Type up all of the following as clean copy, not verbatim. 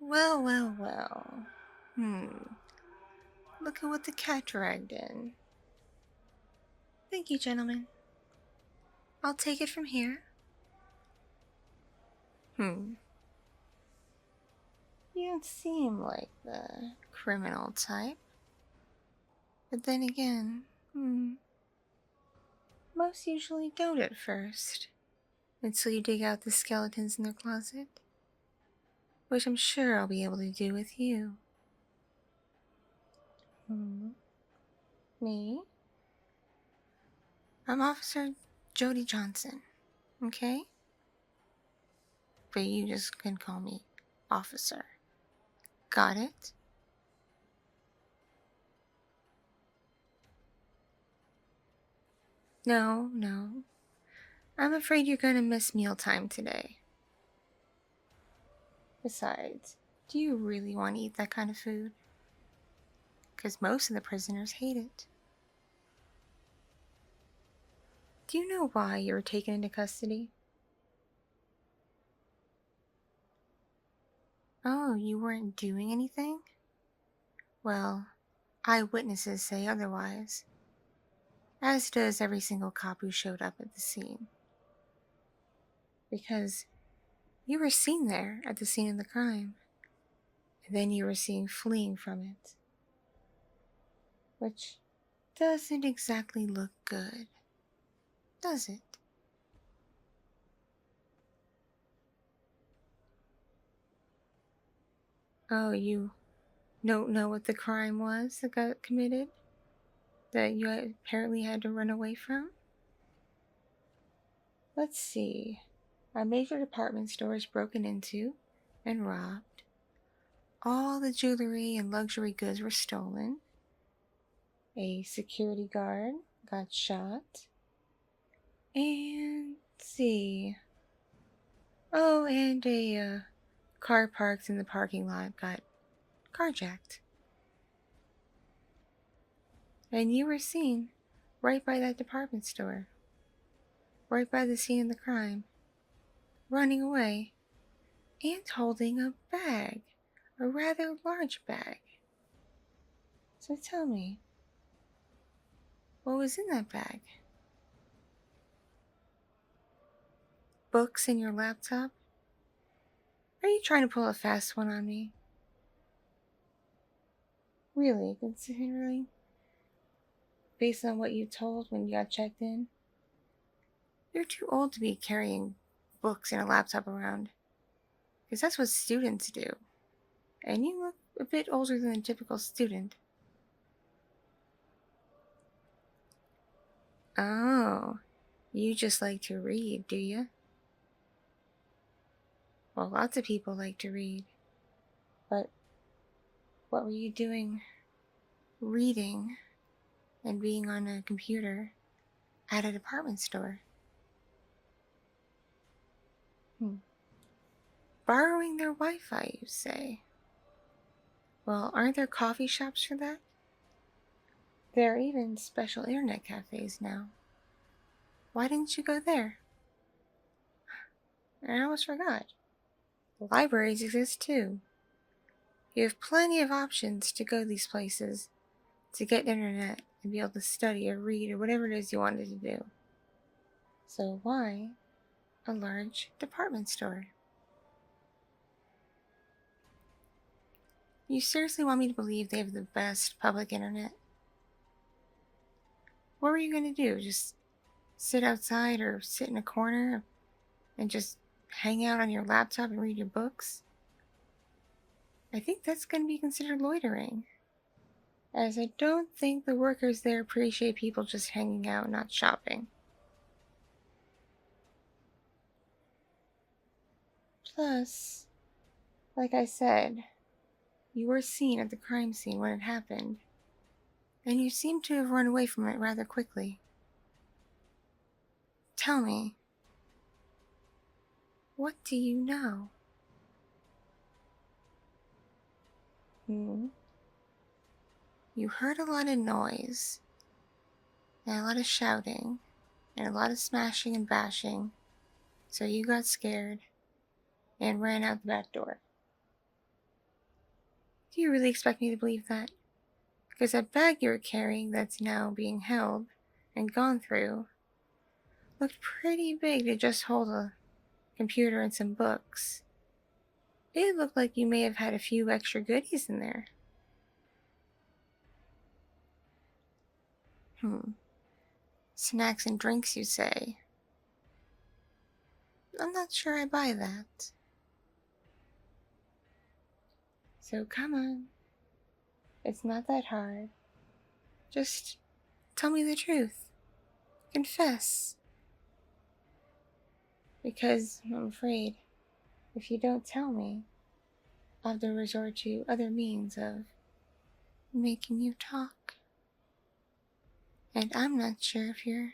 Well, well, well. Look at what the cat dragged in. Thank you, gentlemen. I'll take it from here. You don't seem like the criminal type. But then again, most usually don't at first. Until you dig out the skeletons in their closet. Which I'm sure I'll be able to do with you. Me? I'm Officer Jody Johnson, okay? But you just can call me Officer. Got it? No. I'm afraid you're gonna miss mealtime today. Besides, do you really want to eat that kind of food? Because most of the prisoners hate it. Do you know why you were taken into custody? Oh, you weren't doing anything? Well, eyewitnesses say otherwise. As does every single cop who showed up at the scene. Because you were seen there at the scene of the crime. And then you were seen fleeing from it. Which doesn't exactly look good, does it? Oh, you don't know what the crime was that got committed? That you apparently had to run away from? Let's see. A major department store is broken into and robbed. All the jewelry and luxury goods were stolen. A security guard got shot. And let's see. Oh, and a car parked in the parking lot got carjacked. And you were seen right by that department store, right by the scene of the crime, running away and holding a bag, a rather large bag. So tell me, what was in that bag? Books and your laptop? Are you trying to pull a fast one on me? Really, considering, based on what you told when you got checked in? You're too old to be carrying books and a laptop around, because that's what students do. And you look a bit older than a typical student. Oh, you just like to read, do you? Well, lots of people like to read. But what were you doing reading and being on a computer at a department store? Borrowing their Wi-Fi, you say? Well, aren't there coffee shops for that? There are even special internet cafes now. Why didn't you go there? And I almost forgot. Libraries exist too. You have plenty of options to go these places to get internet and be able to study or read or whatever it is you wanted to do. So why a large department store? You seriously want me to believe they have the best public internet? What were you going to do? Just sit outside or sit in a corner and just hang out on your laptop and read your books? I think that's going to be considered loitering, as I don't think the workers there appreciate people just hanging out, not shopping. Plus, like I said, you were seen at the crime scene when it happened, and you seem to have run away from it rather quickly. Tell me, what do you know? You heard a lot of noise, and a lot of shouting, and a lot of smashing and bashing, so you got scared and ran out the back door. Do you really expect me to believe that? Because that bag you were carrying that's now being held and gone through looked pretty big to just hold a computer and some books. It looked like you may have had a few extra goodies in there. Snacks and drinks, you say? I'm not sure I buy that. So come on. It's not that hard. Just tell me the truth. Confess. Because I'm afraid if you don't tell me, I'll have to resort to other means of making you talk. And I'm not sure if you're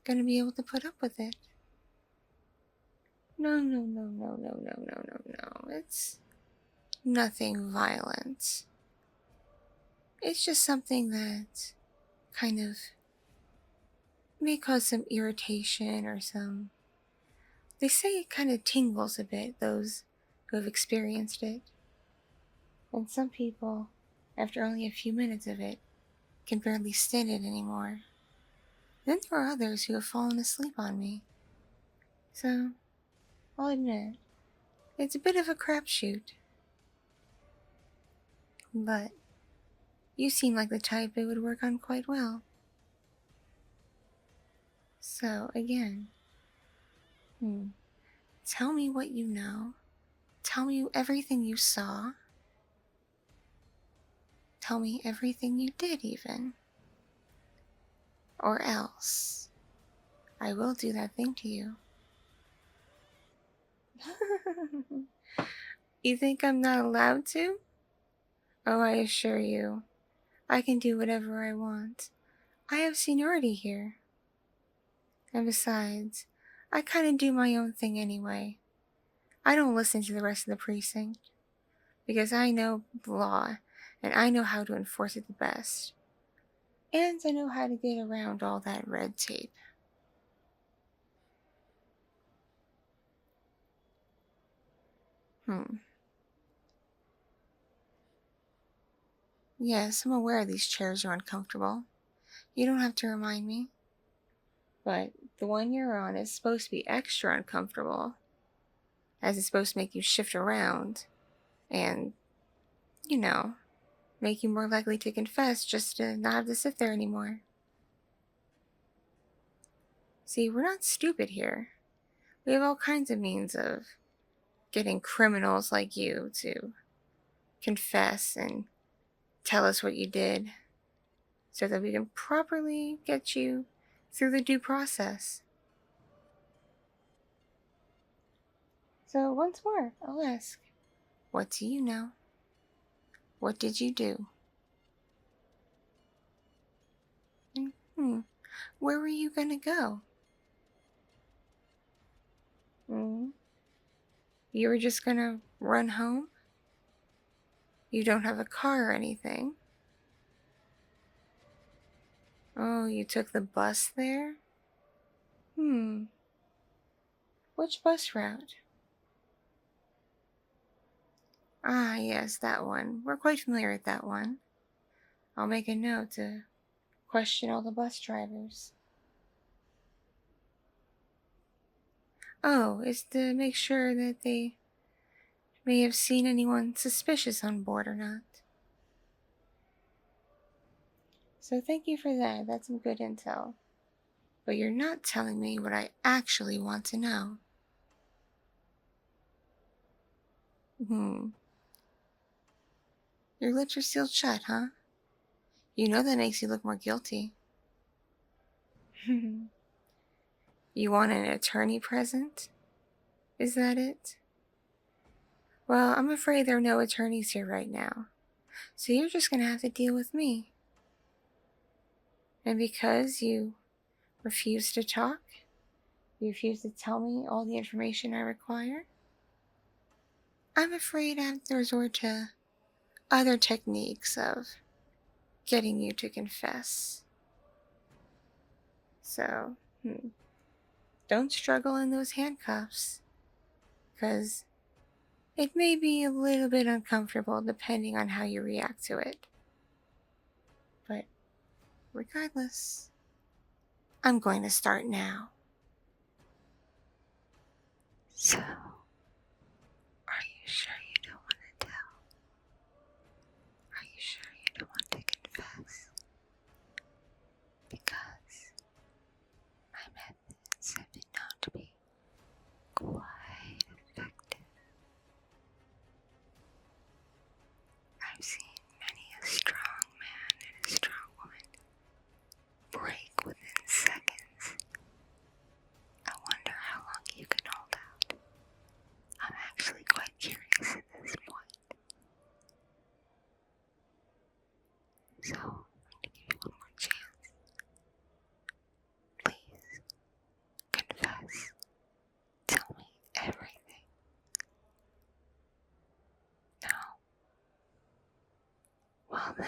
gonna be able to put up with it. No. It's nothing violent. It's just something that kind of may cause some irritation or some. They say it kind of tingles a bit, those who have experienced it. And some people, after only a few minutes of it, can barely stand it anymore. Then there are others who have fallen asleep on me. So, I'll admit, it's a bit of a crapshoot. But you seem like the type it would work on quite well. So, again, tell me what you know. Tell me everything you saw. Tell me everything you did, even. Or else, I will do that thing to you. You think I'm not allowed to? Oh, I assure you, I can do whatever I want. I have seniority here. And besides, I kind of do my own thing anyway. I don't listen to the rest of the precinct, because I know the law, and I know how to enforce it the best. And I know how to get around all that red tape. Yes, I'm aware these chairs are uncomfortable. You don't have to remind me. But the one you're on is supposed to be extra uncomfortable, as it's supposed to make you shift around and, make you more likely to confess just to not have to sit there anymore. See, we're not stupid here. We have all kinds of means of getting criminals like you to confess and tell us what you did so that we can properly get you through the due process. So once more, I'll ask, what do you know? What did you do? Where were you gonna go? You were just gonna run home? You don't have a car or anything? Oh, you took the bus there? Which bus route? Ah, yes, that one. We're quite familiar with that one. I'll make a note to question all the bus drivers. Oh, it's to make sure that they may have seen anyone suspicious on board or not. So thank you for that. That's some good intel. But you're not telling me what I actually want to know. Your lips are sealed shut, huh? You know that makes you look more guilty. You want an attorney present? Is that it? Well, I'm afraid there are no attorneys here right now. So you're just gonna have to deal with me. And because you refuse to talk, you refuse to tell me all the information I require, I'm afraid I have to resort to other techniques of getting you to confess. So, don't struggle in those handcuffs, because It may be a little bit uncomfortable depending on how you react to it. But regardless, I'm going to start now. So, are you sure you don't want to tell? Are you sure you don't want to confess? Because my methods have been known to be quite effective. I've seen many a strong man and a strong woman break within seconds. I wonder how long you can hold out. I'm actually quite curious at this point. So, I'm going to give you one more chance. Please, confess. Tell me everything. No? Well then,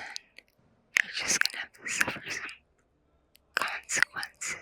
you're just going to have to suffer some consequences.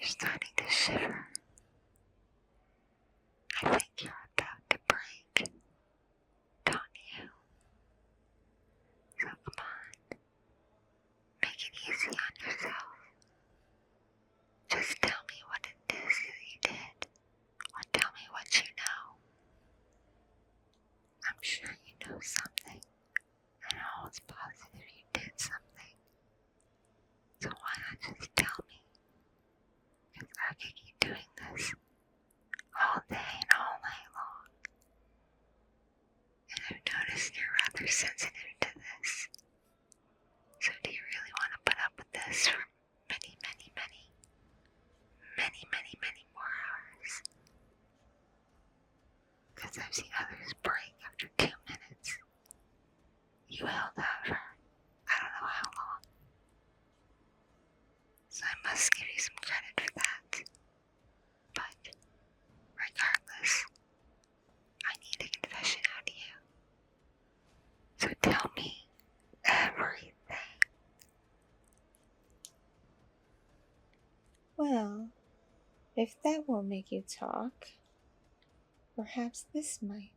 starting to shiver. I think you're about to break, don't you? So come on, make it easy on yourself. Just tell me what it is that you did, or tell me what you know. I'm sure you know something, and I'm almost positive you did something. So why not just tell me? Because I could keep doing this all day and all night long. And I've noticed you're rather sensitive to this. So do you really want to put up with this for many, many, many, many, many, many more hours? Because I've seen others break after 2 minutes. You held out for I don't know how long. So I must give you some credit for that. But regardless, I need a confession out of you. So tell me everything. Well, if that won't make you talk, perhaps this might.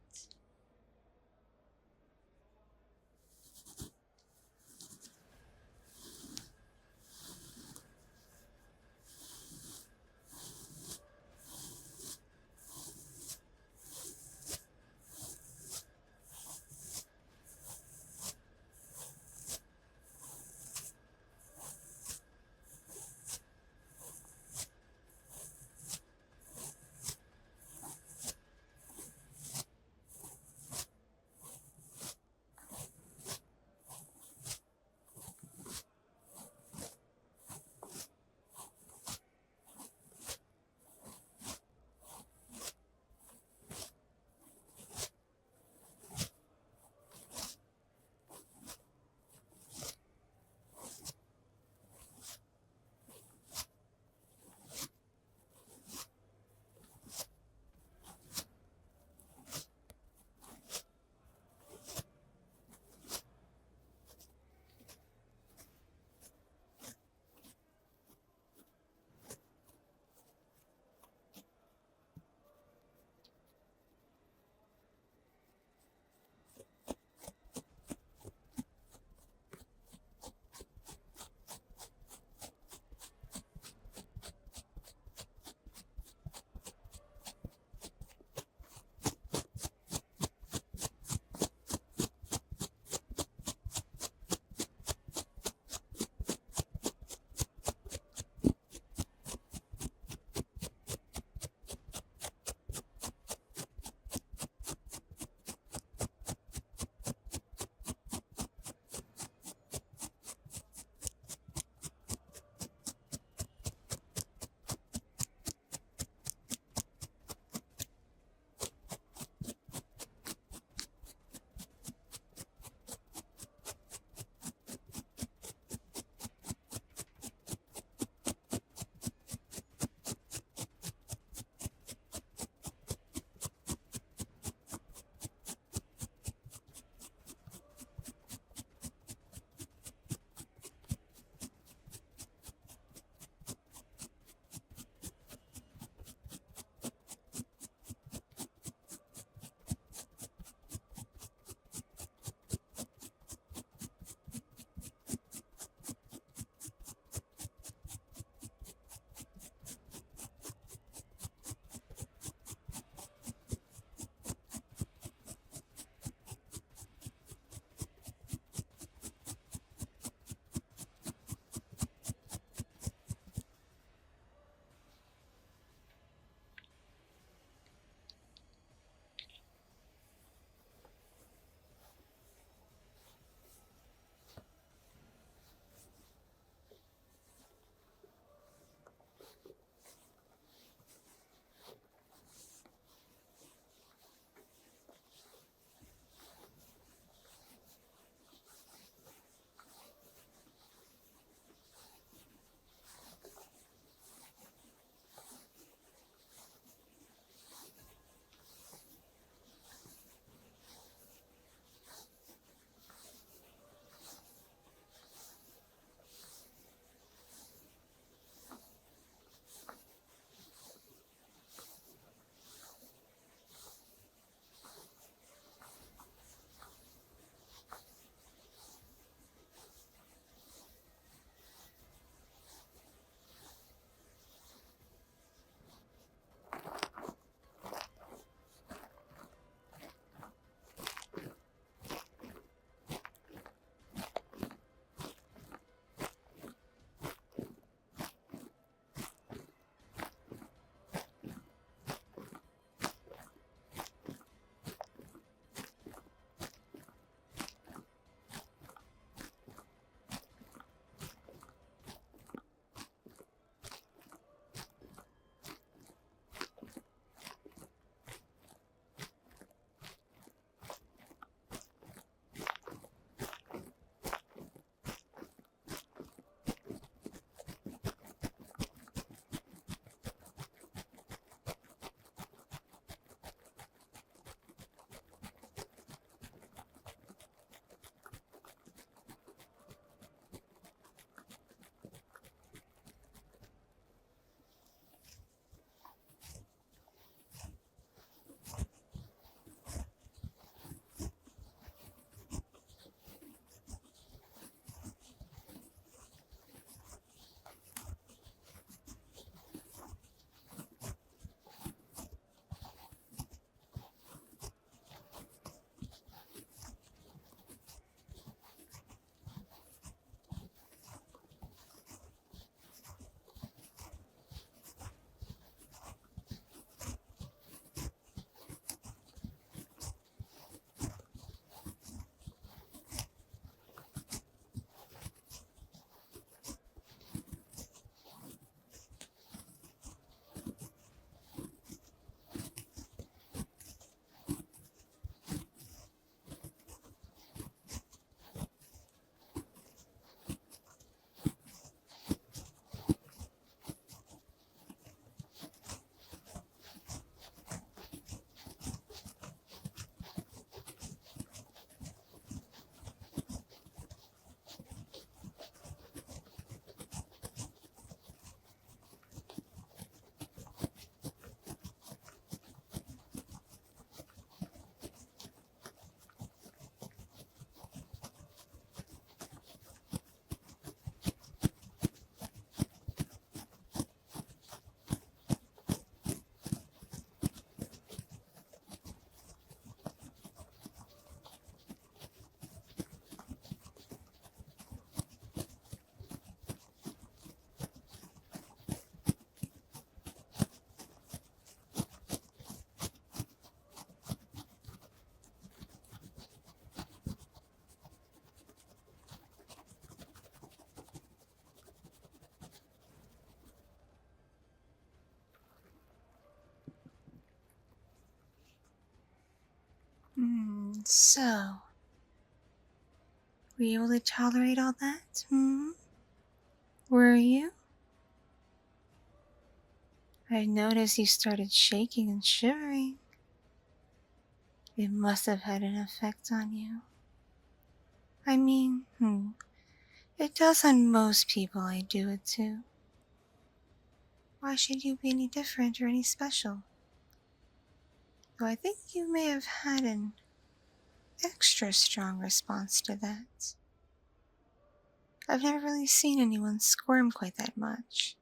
So, were you able to tolerate all that? Were you? I noticed you started shaking and shivering. It must have had an effect on you. I mean, it does on most people I do it to. Why should you be any different or any special? Though I think you may have had an extra strong response to that. I've never really seen anyone squirm quite that much.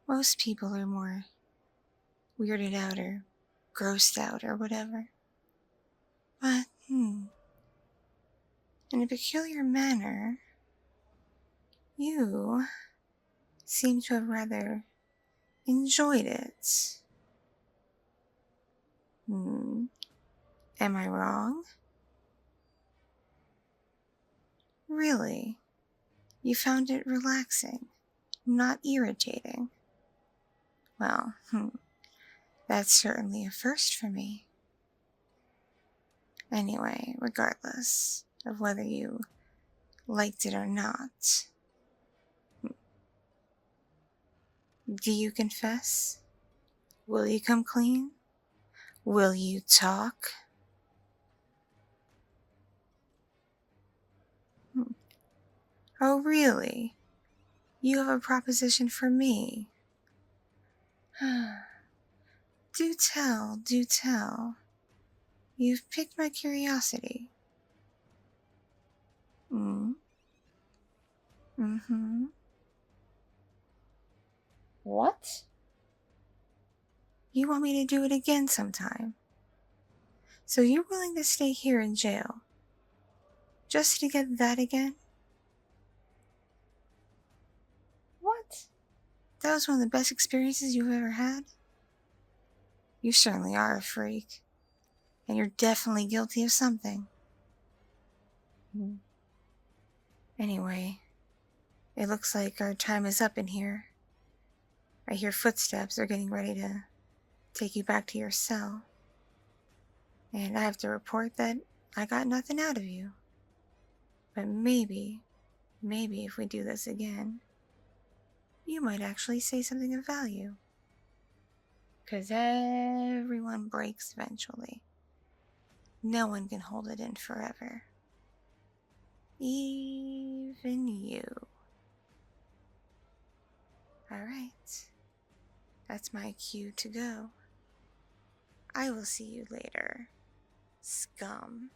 Most people are more weirded out or grossed out or whatever. But, in a peculiar manner, you seem to have rather enjoyed it. Am I wrong? Really? You found it relaxing, not irritating? Well, that's certainly a first for me. Anyway, regardless of whether you liked it or not, do you confess? Will you come clean? Will you talk? Oh, really? You have a proposition for me? Do tell, do tell. You've piqued my curiosity. What? You want me to do it again sometime? So you're willing to stay here in jail? Just to get that again? What? That was one of the best experiences you've ever had? You certainly are a freak. And you're definitely guilty of something. Anyway, it looks like our time is up in here. I hear footsteps. They're getting ready to take you back to your cell. And I have to report that I got nothing out of you. But maybe if we do this again, you might actually say something of value. 'Cause everyone breaks eventually. No one can hold it in forever. Even you. Alright. That's my cue to go. I will see you later, scum.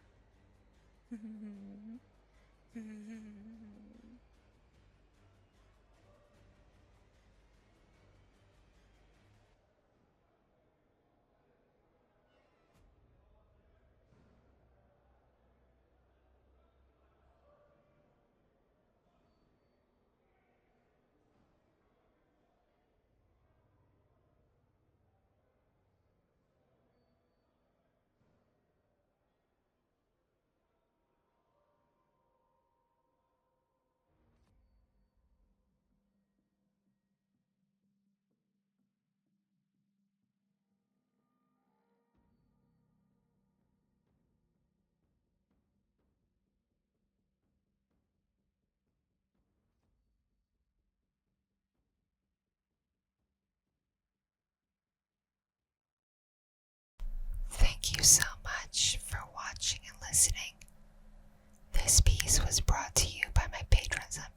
Thank you so much for watching and listening. This piece was brought to you by my patrons on